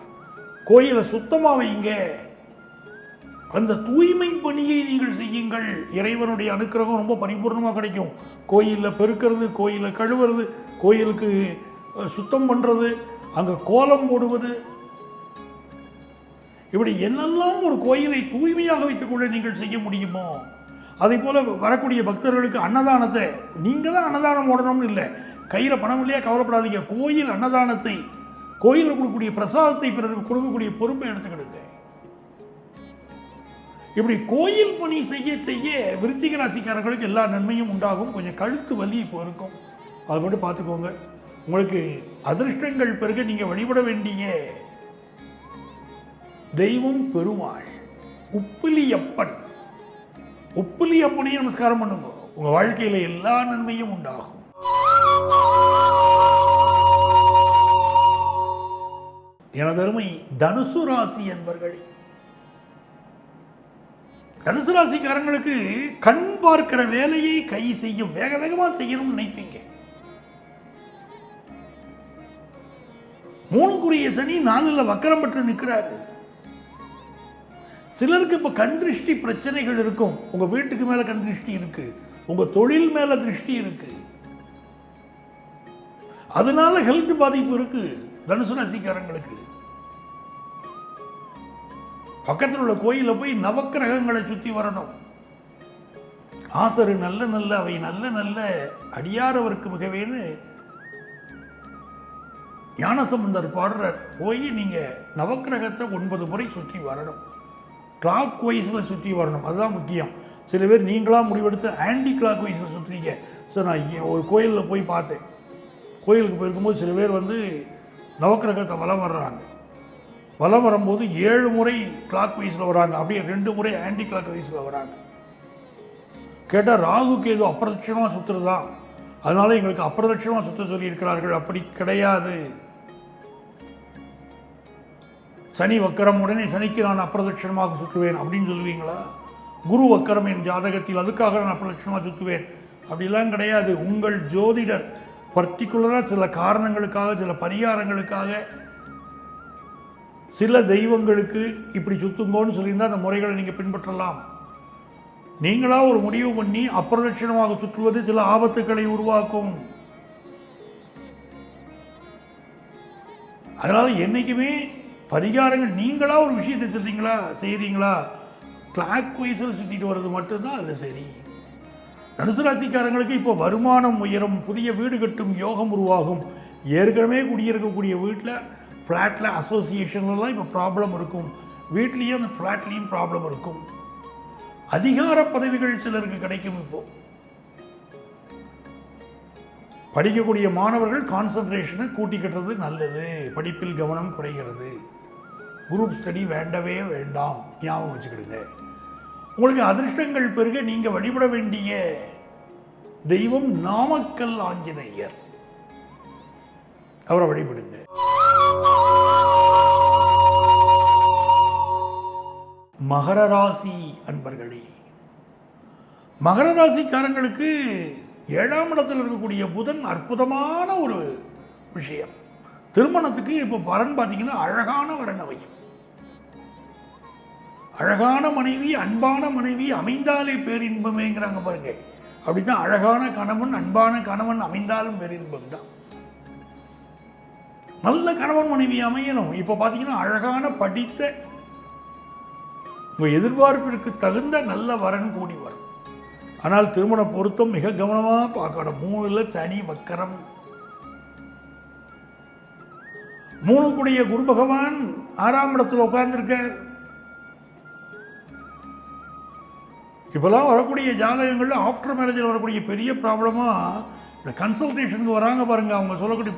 கோயிலை சுத்தமாக வைங்க, அந்த தூய்மை பணியை நீங்கள் செய்யுங்கள். இறைவனுடைய அனுக்கிரகம் ரொம்ப பரிபூர்ணமாக கிடைக்கும். கோயிலில் பெருக்கிறது, கோயிலில் கழுவுறது, கோயிலுக்கு சுத்தம் பண்ணுறது, அங்கே கோலம் போடுவது, இப்படி என்னெல்லாம் ஒரு கோயிலை தூய்மையாக வைத்துக்கொள்ள நீங்கள் செய்ய முடியுமோ அதே போல் வரக்கூடிய பக்தர்களுக்கு அன்னதானத்தை நீங்கள் தான் அன்னதானம் போடணும்னு இல்லை. கையில் பணம் இல்லையா, கவலைப்படாதீங்க. கோயில் அன்னதானத்தை, கோயிலில் கொடுக்கக்கூடிய பிரசாதத்தை பிறருக்கு கொடுக்கக்கூடிய பொறுப்பை எடுத்துக்கிடுங்க. இப்படி கோயில் பணி செய்ய செய்ய விருச்சிக ராசிக்காரர்களுக்கு எல்லா நன்மையும் உண்டாகும். கொஞ்சம் கழுத்து வலி இப்போ இருக்கும், அதை மட்டும் பார்த்துக்கோங்க. உங்களுக்கு அதிர்ஷ்டங்கள் பிறகு நீங்கள் வழிபட வேண்டிய தெய்வம் பெருமாள், உப்பிலியப்பன். உப்பிலியப்பனையும் நமஸ்காரம் பண்ணுங்க. உங்க வாழ்க்கையில எல்லா நன்மையும் உண்டாகும். எனதருமை தனுசு ராசி என்பர்கள், தனுசு ராசிக்காரங்களுக்கு கண் பார்க்கிற வேலையை கை செய்யும், வேக வேகமா செய்யணும்னு நினைப்பீங்க. 3 சனி 4 வக்கரம் பெற்று நிற்கிறாரு. சிலருக்கு இப்போ கண் திருஷ்டி பிரச்சனைகள் இருக்கும். உங்க வீட்டுக்கு மேல கண் திருஷ்டி இருக்கு, உங்க தொழில் மேல திருஷ்டி இருக்கு, அதனால ஹெல்த் பாதிப்பு இருக்கு தனுசு ராசிக்காரங்களுக்கு. பக்கத்தில் உள்ள கோயில போய் நவக்கிரகங்களை சுத்தி வரணும். ஆசரு நல்ல நல்ல அவை நல்ல நல்ல அடியாரவருக்கு மிகவேன்னு ஞானசம்பந்தர் பாடுறார். போய் நீங்க நவக்கிரகத்தை 9 முறை சுற்றி வரணும். கிளாக் வைஸில் சுற்றி வரணும், அதுதான் முக்கியம். சில பேர் நீங்களாக முடிவெடுத்து ஆன்டி கிளாக் வைஸில் சுற்றுறீங்க. சார் நான் ஒரு கோயிலில் போய் பார்த்தேன். கோயிலுக்கு போயிருக்கும்போது சில பேர் நவக்கிரகத்தை வலம் வர்றாங்க. வலம் வரும்போது 7 முறை கிளாக் வைஸில் வராங்க, அப்படியே 2 முறை ஆன்டி கிளாக் வைஸில் வராங்க. கேட்டால் ராகுக்கு ஏதோ அப்பிரதட்சணமாக சுற்றுறதான், அதனால எங்களுக்கு அப்பிரதட்சணமாக சுற்ற சொல்லியிருக்கிறார்கள். அப்படி கிடையாது. சனி வக்கரம், உடனே சனிக்கு நான் அப்பிரதட்சணமாக சுற்றுவேன் அப்படின்னு சொல்லுவீங்களா? குரு வக்கரம் என் ஜாதகத்தில், அதுக்காக நான் அப்பிரதட்சணமாக சுற்றுவேன் அப்படிலாம் கிடையாது. உங்கள் ஜோதிடர் பர்டிகுலராக சில காரணங்களுக்காக, சில பரிகாரங்களுக்காக, சில தெய்வங்களுக்கு இப்படி சுத்துங்கோன்னு சொல்லியிருந்தால் அந்த முறைகளை நீங்கள் பின்பற்றலாம். நீங்களாக ஒரு முடிவு பண்ணி அப்பிரதட்சணமாக சுற்றுவது சில ஆபத்துக்களை உருவாக்கும். அதனால் என்றைக்குமே பரிகாரங்கள் நீங்களா ஒரு விஷயத்தை செய்கிறீங்களா, கிளாக் வைஸில் சுற்றிட்டு வர்றது மட்டும்தான் அது சரி. தனுசு ராசிக்காரங்களுக்கு இப்போ வருமானம் உயரும், புதிய வீடு கட்டும் யோகம் உருவாகும். ஏற்கனவே குடியிருக்கக்கூடிய வீட்டில் ஃப்ளாட்டில் அசோசியேஷன்லாம் இப்போ ப்ராப்ளம் இருக்கும், வீட்லேயும் அந்த ஃப்ளாட்லேயும் ப்ராப்ளம் இருக்கும். அதிகார பதவிகள் சிலருக்கு கிடைக்கும். இப்போ படிக்கக்கூடிய மாணவர்கள் கான்சன்ட்ரேஷனை கூட்டிக்கிட்டது நல்லது, படிப்பில் கவனம் குறைகிறது. குரூப் ஸ்டடி வேண்டவே வேண்டாம், ஞாபகம் வச்சுக்கிடுங்க. உங்களுக்கு அதிர்ஷ்டங்கள் பெருக நீங்கள் வழிபட வேண்டிய தெய்வம் நாமக்கல் ஆஞ்சநேயர். அவரை வழிபடுங்க. மகர ராசி அன்பர்களே, மகர ராசிக்காரங்களுக்கு 7ஆம் இடத்தில் இருக்கக்கூடிய புதன் அற்புதமான ஒரு விஷயம். திருமணத்துக்கு இப்போ வரன் பார்த்தீங்கன்னா அழகான வரன் அமையும். அழகான மனைவி, அன்பான மனைவி அமைந்தாலே பேரின்பமேங்கிறாங்க பாருங்க. அப்படித்தான் அழகான கணவன், அன்பான கணவன் அமைந்தாலும் பேரின்பம் தான். நல்ல கணவன் மனைவி அமையணும். இப்போ பார்த்தீங்கன்னா அழகான படித்த உங்கள் எதிர்பார்ப்பிற்கு தகுந்த நல்ல வரன் கூடி வரும். ஆனால் திருமண பொருத்தம் மிக கவனமாக பார்க்கணும். 3ல் சனி வக்கரம், 3 குரு பகவான் 6ஆம் இடத்துல உட்கார்ந்துருக்கார். இப்போலாம் வரக்கூடிய ஜாதகங்களில் ஆஃப்டர் மேரேஜில் வரக்கூடிய பெரிய ப்ராப்ளமாக இந்த கன்சல்டேஷனுக்கு வராங்க பாருங்க. அவங்க சொல்லக்கூடிய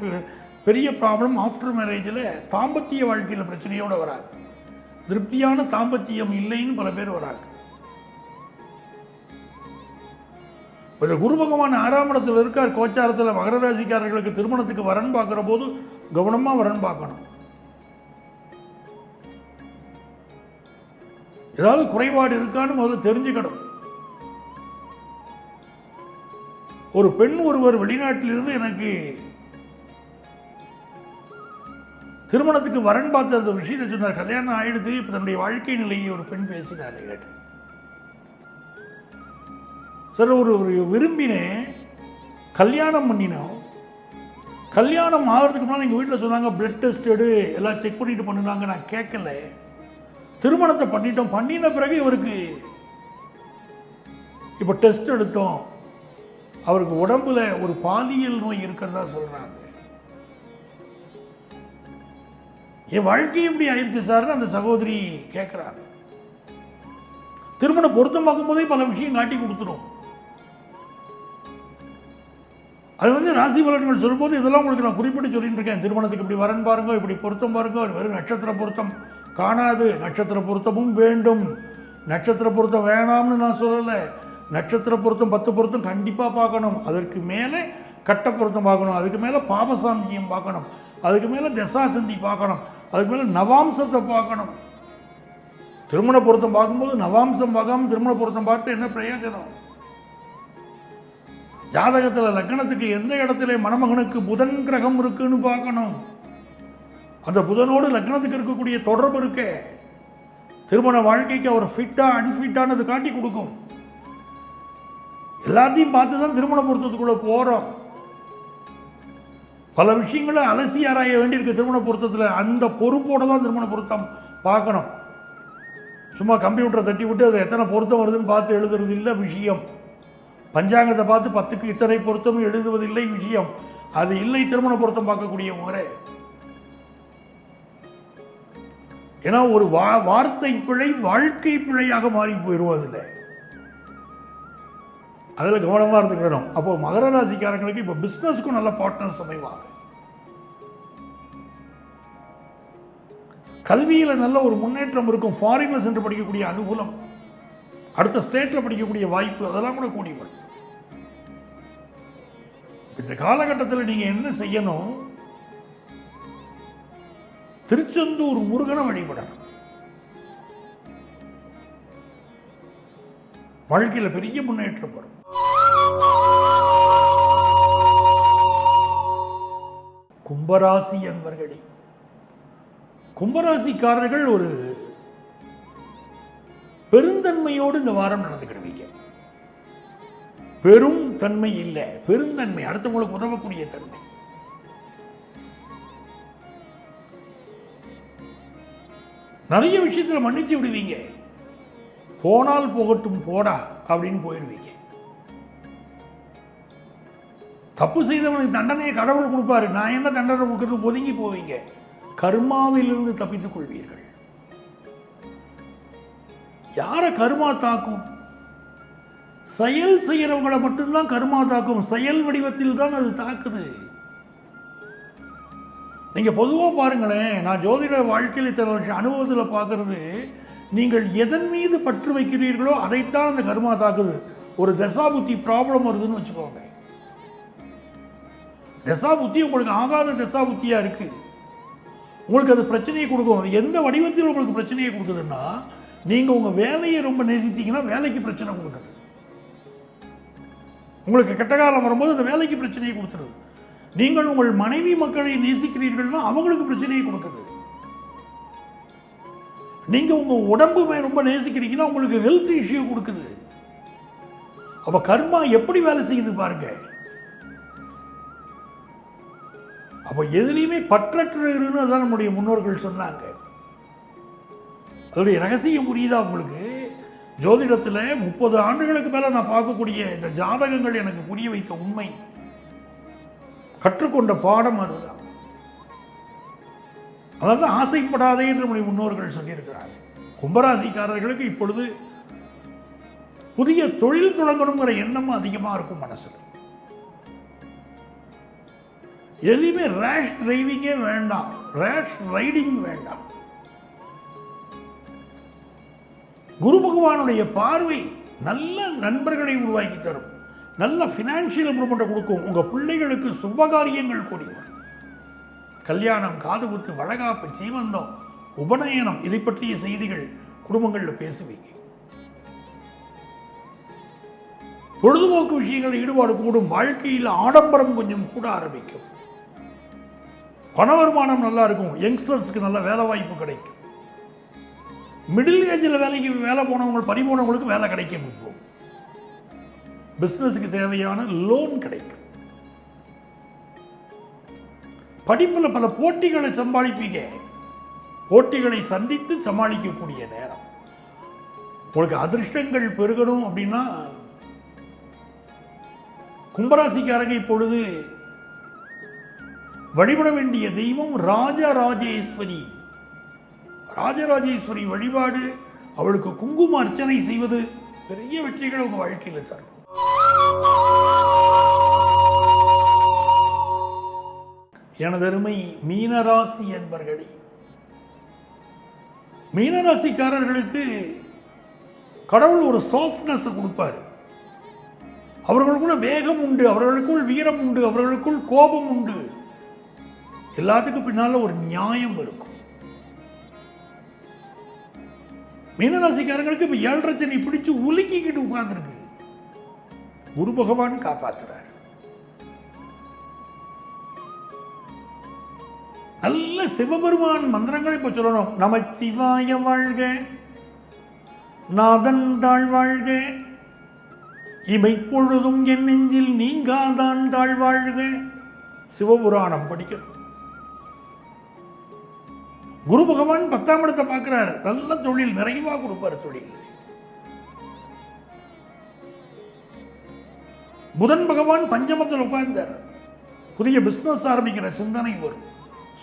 பெரிய ப்ராப்ளம் ஆஃப்டர் மேரேஜில் தாம்பத்திய வாழ்க்கையில் பிரச்சனையோடு வராது. திருப்தியான தாம்பத்தியம் இல்லைன்னு பல பேர் வராங்க. இந்த குரு பகவான் 6ஆம் இடத்துல இருக்கார் கோச்சாரத்தில். மகர ராசிக்காரர்களுக்கு திருமணத்துக்கு வரன் பார்க்குற போது கவனமாக வரன் பார்க்கணும். ஏதாவது குறைபாடு இருக்கான்னு முதல்ல தெரிஞ்சுக்கணும். ஒரு பெண் ஒருவர் வெளிநாட்டிலிருந்து எனக்கு திருமணத்துக்கு வரன் பார்த்த அந்த விஷயத்தை சொன்னார். கல்யாணம் ஆயிடுது, இப்போ தன்னுடைய வாழ்க்கை நிலையை ஒரு பெண் பேசினார். கேட்டு சார், ஒரு விரும்பினேன், கல்யாணம் பண்ணினோம். கல்யாணம் ஆகிறதுக்கு முன்னாடி எங்கள் வீட்டில் சொன்னாங்க பிளட் டெஸ்ட் எடு, எல்லாம் செக் பண்ணிட்டு பண்ணினாங்க. நான் கேட்கல. திருமணத்தை பண்ணிட்டோம். பண்ணின பிறகு இவருக்கு இப்போ டெஸ்ட் எடுத்தோம், அவருக்கு உடம்புல ஒரு பாலியல் நோய் இருக்கிறதா சொல்றாங்க. என் வாழ்க்கை எப்படி ஆயிடுச்சு சார்னு அந்த சகோதரி கேட்குறாங்க. திருமணம் பொருத்தம் பார்க்கும்போதே பல விஷயம் காட்டி கொடுத்துரும். அது ராசி பலன்கள் சொல்லும்போது இதெல்லாம் உங்களுக்கு நான் குறிப்பிட்டு சொல்லிட்டு இருக்கேன். திருமணத்துக்கு இப்படி வரன் பாருங்க, இப்படி பொருத்தம் பாருங்க. வெறும் நட்சத்திர பொருத்தம் காணாது, நட்சத்திர பொருத்தமும் வேண்டும். நட்சத்திர பொருத்தம் வேணாம்னு நான் சொல்லலை. நட்சத்திர பொருத்தம் 10 பொருத்தம் கண்டிப்பாக பார்க்கணும். அதற்கு மேலே கட்ட பொருத்தம் பார்க்கணும். அதுக்கு மேலே பாபசாந்தியம் பார்க்கணும். அதுக்கு மேலே தசாசந்தி பார்க்கணும். அதுக்கு மேலே நவாம்சத்தை பார்க்கணும். திருமண பொருத்தம் பார்க்கும்போது நவாம்சம் பார்க்காம திருமண பொருத்தம் பார்த்து என்ன பிரயோஜனம்? ஜாதகத்தில் லக்னத்துக்கு எந்த இடத்துல மணமகனுக்கு புதன் கிரகம் இருக்குன்னு பார்க்கணும். அந்த புதனோடு லக்னத்துக்கு இருக்கக்கூடிய தொடர்பு இருக்க திருமண வாழ்க்கைக்கு அவர் ஃபிட்டா அன்ஃபிட்டானது காட்டி கொடுக்கும். எல்லாத்தையும் பார்த்து தான் திருமண பொருத்தத்துக்குள்ள போறோம். பல விஷயங்களை அலசி ஆராய வேண்டியிருக்கு திருமண பொருத்தத்தில். அந்த பொறுப்போட தான் திருமண பொருத்தம் பார்க்கணும். சும்மா கம்ப்யூட்டரை தட்டி விட்டு அது எத்தனை பொருத்தம் வருதுன்னு பார்த்து எழுதுறது இல்லை விஷயம். பஞ்சாங்கத்தை பார்த்து 10க்கு இத்தனை பொருத்தம் எழுதுவதில்லை விஷயம். அது இல்லை திருமண பொருத்தம் பார்க்கக்கூடிய முறை. ஏன்னா ஒரு வார்த்தை பிழை வாழ்க்கை பிழையாக மாறி போயிடுவதில்லை. அதில் கவனமாக இருந்துக்கணும். அப்போ மகர ராசிக்காரங்களுக்கு இப்போ பிஸ்னஸ்க்கும் நல்ல பார்ட்னர்ஸ் அமைவாங்க. கல்வியில் நல்ல ஒரு முன்னேற்றம் இருக்கும். ஃபாரின்ல சென்று படிக்கக்கூடிய அனுகூலம், அடுத்த ஸ்டேட்டில் படிக்கக்கூடிய வாய்ப்பு, அதெல்லாம் கூட கூடி வரும். இந்த காலகட்டத்தில் நீங்கள் என்ன செய்யணும்? திருச்செந்தூர் முருகனை வழிபடணும். வாழ்க்கையில் பெரிய முன்னேற்றம் வரும். கும்பராசி என்பர்களே, கும்பராசிக்காரர்கள் ஒரு பெருந்தன்மையோடு இந்த வாரம் நடந்துக்கிடுவீங்க. பெரும் தன்மை இல்லை, பெருந்தன்மை, அடுத்தவங்களுக்கு உதவக்கூடிய தன்மை. நிறைய விஷயத்தில் மன்னிச்சு விடுவீங்க. போனால் போகட்டும் போடா அப்படின்னு போயிடுவீங்க. தப்பு செய்தவனுக்கு தண்டனையை கடவுள் கொடுப்பாரு. நான் என்ன தண்டனை கொடுக்கறது ஒதுங்கி போவீங்க. கர்மாவிலிருந்து தப்பித்துக் கொள்வீர்கள். யாரை கர்மா தாக்கும்? செயல் செய்கிறவங்களை மட்டும்தான் கர்மா தாக்கும். செயல் வடிவத்தில் தான் அது தாக்குது. நீங்க பொதுவாக பாருங்களேன், நான் ஜோதிட வாழ்க்கையில் இத்தனை வருஷம் அனுபவத்தில் பார்க்கறது, நீங்கள் எதன் மீது பற்று வைக்கிறீர்களோ அதைத்தான் அந்த கர்மா தாக்குது. ஒரு தசாபுத்தி ப்ராப்ளம் வருதுன்னு வச்சுக்கோங்க. தசா புத்தி உங்களுக்கு ஆகாத தசா புத்தியாக இருக்குது, உங்களுக்கு அது பிரச்சனையை கொடுக்கும். அது எந்த வடிவத்தில் உங்களுக்கு பிரச்சனையை கொடுக்குதுன்னா, நீங்கள் உங்கள் வேலையை ரொம்ப நேசிச்சிங்கன்னா வேலைக்கு பிரச்சனை கொடுக்குது. உங்களுக்கு கெட்ட காலம் வரும்போது அந்த வேலைக்கு பிரச்சனையை கொடுத்துருது. நீங்கள் உங்கள் மனைவி மக்களை நேசிக்கிறீர்கள்னா அவங்களுக்கு பிரச்சனையை கொடுக்குது. நீங்கள் உங்கள் உடம்பு ரொம்ப நேசிக்கிறீங்கன்னா உங்களுக்கு ஹெல்த் இஷ்யூ கொடுக்குது. அப்போ கர்மா எப்படி வேலை செய்யுது பாருங்க. அப்போ எதுலேயுமே பற்றற்றுன்னு அதான் நம்முடைய முன்னோர்கள் சொன்னாங்க. அதோடைய ரகசியம் புரியுதா உங்களுக்கு? ஜோதிடத்தில் 30 ஆண்டுகளுக்கு மேலே நான் பார்க்கக்கூடிய இந்த ஜாதகங்கள் எனக்கு புரிய வைத்த உண்மை, கற்றுக்கொண்ட பாடம் அதுதான். அதாவது ஆசைப்படாதே என்று நம்முடைய முன்னோர்கள் சொல்லியிருக்கிறார். கும்பராசிக்காரர்களுக்கு இப்பொழுது புதிய தொழில் தொடங்கணுங்கிற எண்ணமும் அதிகமாக இருக்கும் மனசில். எதுவுமே ரேஷ் டிரைவிங்கே வேண்டாம், ரேஷ் ரைடிங் வேண்டாம். குரு பகவானுடைய பார்வை நல்ல நண்பர்களை உருவாக்கி தரும், நல்ல ஃபினான்ஷியல் இம்ப்ரூவ்மெண்ட்டை கொடுக்கும். உங்கள் பிள்ளைகளுக்கு சுபகாரியங்கள் கூடி வரும். கல்யாணம், காதுகுத்து, வளகாப்பு, சீமந்தம், உபநயனம், இதை பற்றிய செய்திகள் குடும்பங்களில் பேசுவீங்க. பொழுதுபோக்கு விஷயங்களில் ஈடுபாடு கூடும். வாழ்க்கையில் ஆடம்பரம் கொஞ்சம் கூட ஆரம்பிக்கும். பண வருமானம் நல்லா இருக்கும். யங்ஸ்டர்ஸுக்கு நல்ல வேலை வாய்ப்பு கிடைக்கும். மிடில் ஏஜில் வேலை போனவங்க, பறிபோனவங்களுக்கு வேலை கிடைக்கும். இப்போ பிஸ்னஸுக்கு தேவையான லோன் கிடைக்கும். படிப்பில் பல போட்டிகளை சமாளிப்பீங்க. போட்டிகளை சந்தித்து சமாளிக்கக்கூடிய நேரம். உங்களுக்கு அதிர்ஷ்டங்கள் பெருகணும் அப்படின்னா கும்பராசிக்காரங்க இப்பொழுது வழிபட வேண்டிய தெய்வம் ராஜராஜேஸ்வரி. ராஜராஜேஸ்வரி வழிபாடு, அவளுக்கு குங்கும அர்ச்சனை செய்வது பெரிய வெற்றிகள் உங்க வாழ்க்கையில் தரும். எனதருமை மீனராசி என்பர்களே, மீனராசிக்காரர்களுக்கு கடவுள் ஒரு சாஃப்ட்னஸ் கொடுப்பார். அவர்களுக்குள்ள வேகம் உண்டு, அவர்களுக்குள் வீரம் உண்டு, அவர்களுக்குள் கோபம் உண்டு. எல்லாத்துக்கும் பின்னால ஒரு நியாயம் இருக்கும். மீனராசிக்காரங்களுக்கு இப்ப 7 சனி பிடிச்சு உலுக்கிக்கிட்டு உட்கார்ந்துருக்கு. குரு பகவான் காப்பாத்துறார். நல்ல சிவபெருமான் மந்திரங்களை இப்ப சொல்லணும். நமச்சிவாய வாழ்க, நாதன் தாழ் வாழ்க, இமை பொழுதும் என் நெஞ்சில் நீங்காதான் தாழ் வாழ்க. சிவபுராணம் படிக்கணும். குரு பகவான் 10ஆம் இடத்தை பார்க்கிறார். நல்ல தொழில், நிறைவா கொடுப்பார் தொழில். புதன் பகவான் பஞ்சமத்தில் உட்கார்ந்தார். புதிய பிசினஸ் ஆரம்பிக்கிற சிந்தனை வரும்.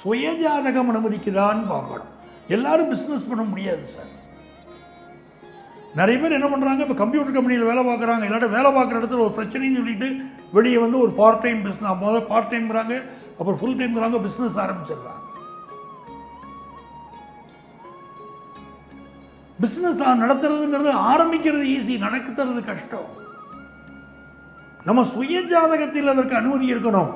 சுயஜாதகம் அனுமதிக்குதான்னு பார்க்கணும். எல்லாரும் பிசினஸ் பண்ண முடியாது சார். நிறைய பேர் என்ன பண்றாங்க, இப்போ கம்ப்யூட்டர் கம்பெனியில் வேலை பார்க்குறாங்க. இல்லாட்ட வேலை பார்க்குற இடத்துல ஒரு பிரச்சனைன்னு சொல்லிட்டு வெளியே வந்து ஒரு பார்ட் டைம் பிஸ்னஸ், முதல்ல பார்ட் டைம்ங்கிறாங்க, அப்புறம் ஃபுல் டைம்ங்கிறாங்க, பிஸ்னஸ் ஆரம்பிச்சிடுறாங்க. பிஸ்னஸ் நடத்துறதுங்கிறது ஆரம்பிக்கிறது ஈஸி, நடக்குறது கஷ்டம். நம்ம சுய ஜாதகத்தில் அதற்கு அனுமதி இருக்கணும்.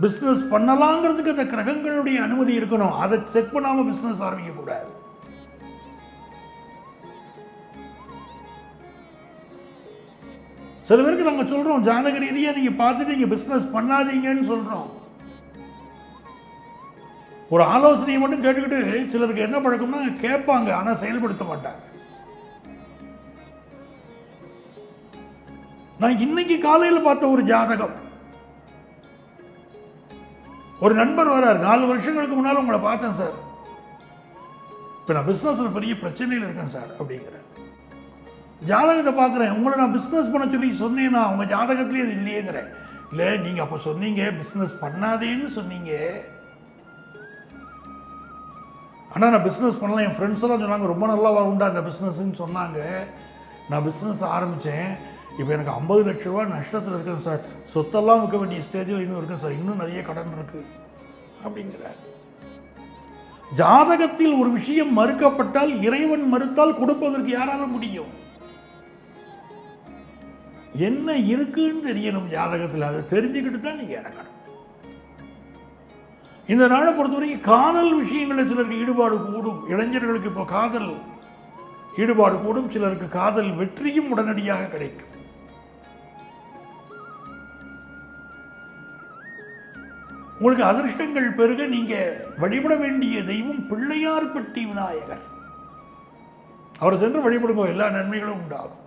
பிஸ்னஸ் பண்ணலாங்கிறதுக்கு அந்த கிரகங்களுடைய அனுமதி இருக்கணும். அதை செக் பண்ணாம பிஸ்னஸ் ஆரம்பிக்க கூடாது. சில பேருக்கு நாங்க சொல்றோம், ஜாதக ரீதியா நீங்க பார்த்துட்டு நீங்க பிஸ்னஸ் பண்ணாதீங்கன்னு சொல்றோம். ஒரு ஆலோசனையை மட்டும் கேட்டுக்கிட்டு சிலருக்கு என்ன பழக்கம்னா கேட்பாங்க, ஆனா செயல்படுத்த மாட்டாங்க. நான் இன்னைக்கு காலையில் பார்த்த ஒரு ஜாதகம், ஒரு நண்பர் வரார், 4 வருஷங்களுக்கு முன்னால் உங்களை பார்த்தேன் சார், இப்போ நான் பிஸ்னஸில் பெரிய பிரச்சனையில் இருக்கேன் சார் அப்படிங்கிற. ஜாதகத்தை பார்க்குறேன், உங்களை நான் பிஸ்னஸ் பண்ண சொல்லி சொன்னேன்னா உங்கள் ஜாதகத்திலே அது இல்லையேங்கிறேன். இல்லை நீங்கள் அப்போ சொன்னீங்க பிஸ்னஸ் பண்ணாதேன்னு சொன்னீங்க, ஆனால் நான் பிஸ்னஸ் பண்ணலாம். என் ஃப்ரெண்ட்ஸ் எல்லாம் சொன்னாங்க ரொம்ப நல்லா உண்டா அந்த பிஸ்னஸ்ன்னு சொன்னாங்க. நான் பிஸ்னஸ் ஆரம்பித்தேன், இப்போ எனக்கு 50 லட்ச ரூபா நஷ்டத்தில் இருக்கேன் சார், சொத்தெல்லாம் விற்க வேண்டிய ஸ்டேஜில் இன்னும் இருக்கேன் சார், இன்னும் நிறைய கடன் இருக்குது அப்படிங்கிறார். ஜாதகத்தில் ஒரு விஷயம் மறுக்கப்பட்டால், இறைவன் மறுத்தால் கொடுப்பதற்கு யாரால முடியும்? என்ன இருக்குன்னு தெரியணும் ஜாதகத்தில். அதை தெரிஞ்சுக்கிட்டு தான் நீங்கள் இறங்கணும். இந்த நாளை பொறுத்தவரைக்கும் காதல் விஷயங்களில் சிலருக்கு ஈடுபாடு கூடும். இளைஞர்களுக்கு இப்போ காதல் ஈடுபாடு கூடும். சிலருக்கு காதல் வெற்றியும் உடனடியாக கிடைக்கும். உங்களுக்கு அதிர்ஷ்டங்கள் பெருக நீங்க வழிபட வேண்டிய தெய்வம் பிள்ளையார்பட்டி விநாயகர். அவர் சென்று வழிபடுங்க, எல்லா நன்மைகளும் உண்டாகும்.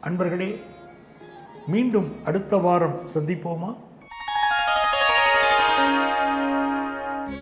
அன்பர்களே, மீண்டும் அடுத்த வாரம் சந்திப்போமா?